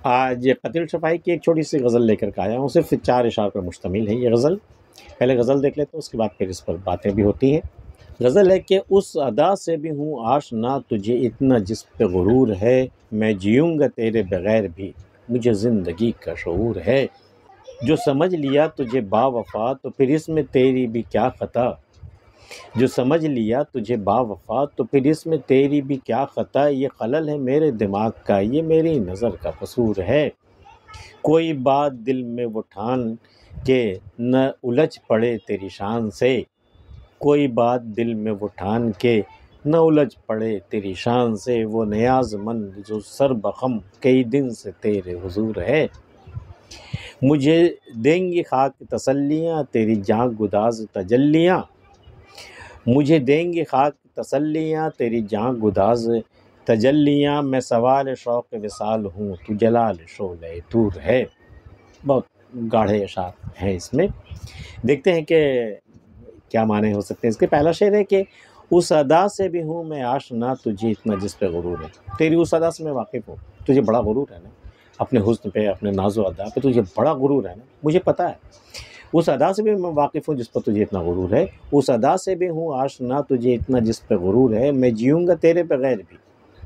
آج قطر شفائی کی ایک چھوٹی سی غزل لے کر کے آیا ہوں، صرف 4 اشعار پر مشتمل ہے یہ غزل۔ پہلے غزل دیکھ لیتے ہیں، اس کے بعد پھر اس پر باتیں بھی ہوتی ہیں۔ غزل ہے کہ اس ادا سے بھی ہوں آشنا تجھے اتنا جس پہ غرور ہے، میں جیوں گا تیرے بغیر بھی مجھے زندگی کا شعور ہے۔ جو سمجھ لیا تجھے با وفا تو پھر اس میں تیری بھی کیا خطا، جو سمجھ لیا تجھے با وفا تو پھر اس میں تیری بھی کیا خطا، یہ خلل ہے میرے دماغ کا، یہ میری نظر کا قصور ہے۔ کوئی بات دل میں وہ ٹھان کے نہ الجھ پڑے تیری شان سے، کوئی بات دل میں وہ ٹھان کے نہ الجھ پڑے تیری شان سے، وہ نیاز مند جو سر بخم کئی دن سے تیرے حضور ہے۔ مجھے دیں گی خاک تسلیاں تیری جاں گداز تجلیاں، مجھے دیں گی خاک تسلیاں تیری جاں گداز تجلیاں، میں سوال شوق وصال ہوں تو جلال شعلہ طور ہے۔ بہت گاڑھے اشعار ہیں اس میں، دیکھتے ہیں کہ کیا معنی ہو سکتے ہیں اس کے۔ پہلا شعر ہے کہ اس ادا سے بھی ہوں میں آشنا تجھے اتنا جس پہ غرور ہے، تیری اس ادا سے میں واقف ہوں، تجھے بڑا غرور ہے نا اپنے حسن پہ، اپنے ناز و ادا پہ تجھے بڑا غرور ہے نا، مجھے پتہ ہے۔ اس ادا سے بھی میں واقف ہوں جس پر تجھے اتنا غرور ہے، اس ادا سے بھی ہوں آشنا تجھے اتنا جس پہ غرور ہے، میں جیوں گا تیرے بغیر بھی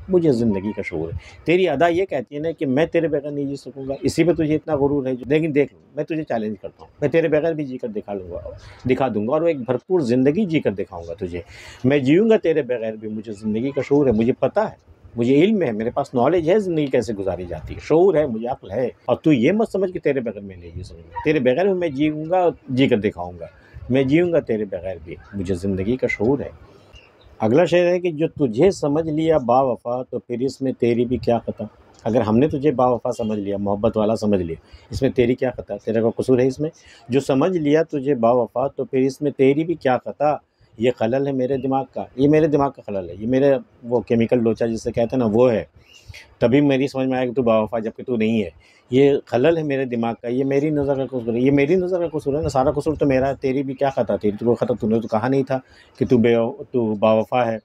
مجھے زندگی کا شعور ہے۔ تیری ادا یہ کہتی ہے نا کہ میں تیرے بغیر نہیں جی سکوں گا، اسی پہ تجھے اتنا غرور ہے، لیکن دیکھ لوں میں تجھے چیلنج کرتا ہوں، میں تیرے بغیر بھی جی کر دکھا دوں گا اور ایک بھرپور زندگی جی کر دکھاؤں گا تجھے۔ میں جیوں گا تیرے بغیر بھی مجھے زندگی کا شعور ہے، مجھے پتہ ہے، مجھے علم ہے، میرے پاس نالج ہے زندگی کیسے گزاری جاتی ہے، شعور ہے، مجھے عقل ہے، اور تو یہ مت سمجھ کہ تیرے بغیر میں نہیں جی سکوں گا، تیرے بغیر میں جیوں گا، جی کر دکھاؤں گا، میں جیوں گا تیرے بغیر بھی مجھے زندگی کا شعور ہے۔ اگلا شعر ہے کہ جو تجھے سمجھ لیا با وفا تو پھر اس میں تیری بھی کیا خطا، اگر ہم نے تجھے با وفا سمجھ لیا، محبت والا سمجھ لیا، اس میں تیری کیا خطا، تیرا کا قصور ہے اس میں۔ جو سمجھ لیا تجھے با وفا تو پھر اس میں تیری بھی کیا خطا، یہ خلل ہے میرے دماغ کا، یہ میرے دماغ کا خلل ہے، یہ میرے وہ کیمیکل لوچا جسے کہتے ہیں نا وہ ہے، تبھی میری سمجھ میں آئے کہ تو با وفا جبکہ تو نہیں ہے، یہ خلل ہے میرے دماغ کا، یہ میری نظر کا قصور ہے، یہ میری نظر کا قصور ہے نا، سارا قصور تو میرا ہے، تیری بھی کیا خطا، تیری تو خطا، تو نے تو کہا نہیں تھا کہ تو با وفا ہے۔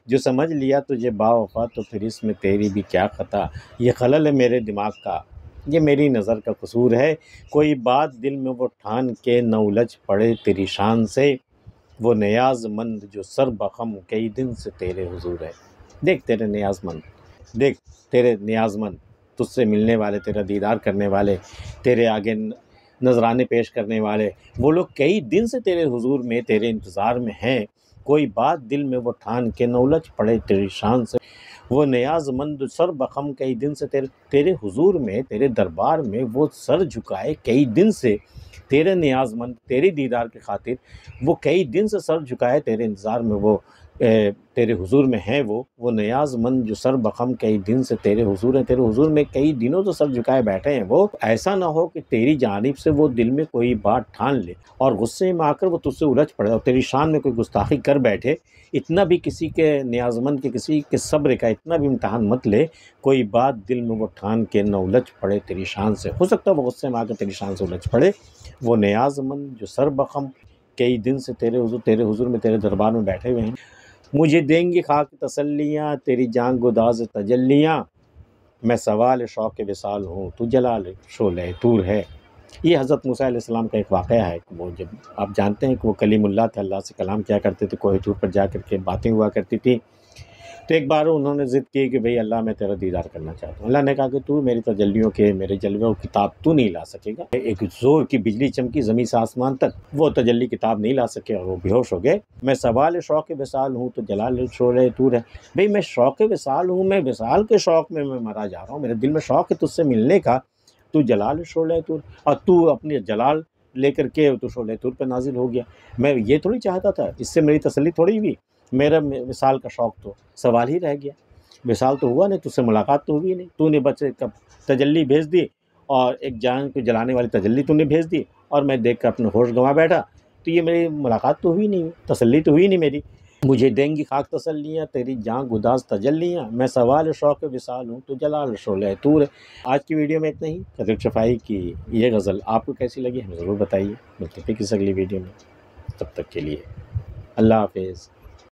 جو سمجھ لیا تجھے با وفا تو پھر اس میں تیری بھی کیا خطا، یہ خلل ہے میرے دماغ کا، یہ میری نظر کا قصور ہے۔ کوئی بات دل میں وہ ٹھان کے نہ الجھ پڑے تیری شان سے، وہ نیاز مند جو سر بخم کئی دن سے تیرے حضور ہے۔ دیکھ تیرے نیاز مند، دیکھ تیرے نیاز مند، تجھ سے ملنے والے، تیرا دیدار کرنے والے، تیرے آگے نذرانے پیش کرنے والے، وہ لوگ کئی دن سے تیرے حضور میں، تیرے انتظار میں ہیں۔ کوئی بات دل میں وہ ٹھان کے نہ الجھ پڑے تیری شان سے، وہ نیاز مند سر بخم کئی دن سے تیرے حضور میں، تیرے دربار میں وہ سر جھکائے کئی دن سے، تیرے نیاز مند، تیرے دیدار کی خاطر وہ کئی دن سے سر جھکائے تیرے انتظار میں، وہ تیرے حضور میں ہیں، وہ نیاز مند جو سر بخم کئی دن سے تیرے حضور ہیں، تیرے حضور میں کئی دنوں سے سر جھکائے بیٹھے ہیں وہ۔ ایسا نہ ہو کہ تیری جانب سے وہ دل میں کوئی بات ٹھان لے اور غصے میں آ کر وہ تجھ سے الجھ پڑے اور تیری شان میں کوئی گستاخی کر بیٹھے، اتنا بھی کسی کے نیاز مند کے، کسی کے صبر کا اتنا بھی امتحان مت لے۔ کوئی بات دل میں وہ ٹھان کے نہ الجھ پڑے تیری شان سے، ہو سکتا ہے وہ غصے میں آ کر تیری شان سے الجھ پڑے، وہ نیاز مند جو سر بخم کئی دن سے تیرے حضور میں، تیرے دربار میں بیٹھے ہوئے ہیں۔ مجھے دیں گی خاک تسلیاں تیری جاں گداز تجلیاں، میں سوال شوق وصال ہوں تو جلال شعلہ طور ہے۔ یہ حضرت موسیٰ علیہ السلام کا ایک واقعہ ہے کہ وہ جب آپ جانتے ہیں کہ وہ کلیم اللہ تھے، اللہ سے کلام کیا کرتے تھے، کوہ طور پر جا کر کے باتیں ہوا کرتی تھی، تو ایک بار انہوں نے ضد کی کہ بھئی اللہ میں تیرا دیدار کرنا چاہتا ہوں۔ اللہ نے کہا کہ تو میری تجلیوں کے، میرے جلووں کی کتاب تو نہیں لا سکے گا۔ ایک زور کی بجلی چمکی زمین سے آسمان تک، وہ تجلی کتاب نہیں لا سکے اور وہ بے ہوش ہو گئے۔ میں سوال شوق وصال ہوں تو جلال شعلہ طور ہے، بھئی میں شوق وصال ہوں، میں وصال کے شوق میں مرا جا رہا ہوں، میرے دل میں شوق ہے تجھ سے ملنے کا، تو جلال شعلہ طور، اور تو اپنے جلال لے کر کے تو شعلہ طور پہ نازل ہو گیا۔ میں یہ تھوڑی چاہتا تھا، اس سے میری تسلی تھوڑی ہوئی، میرا وصال کا شوق تو سوال ہی رہ گیا، وصال تو ہوا نہیں، تجھ سے ملاقات تو ہوئی نہیں، تو نے بچے کب تجلی بھیج دی اور ایک جان کو جلانے والی تجلی تو نے بھیج دی اور میں دیکھ کر اپنے ہوش گنوا بیٹھا، تو یہ میری ملاقات تو ہوئی نہیں، تسلی تو ہوئی نہیں میری۔ مجھے دیں گی خاک تسلیاں تیری جاں گداز تجلیاں، میں سوال شوق وصال ہوں تو جلال شعلہ طور ہے۔ آج کی ویڈیو میں اتنا ہی۔ قطر شفائی کی یہ غزل آپ کو کیسی لگی ہمیں ضرور بتائیے، ملتے ہیں کسی اگلی ویڈیو میں، تب تک کے لیے اللہ حافظ۔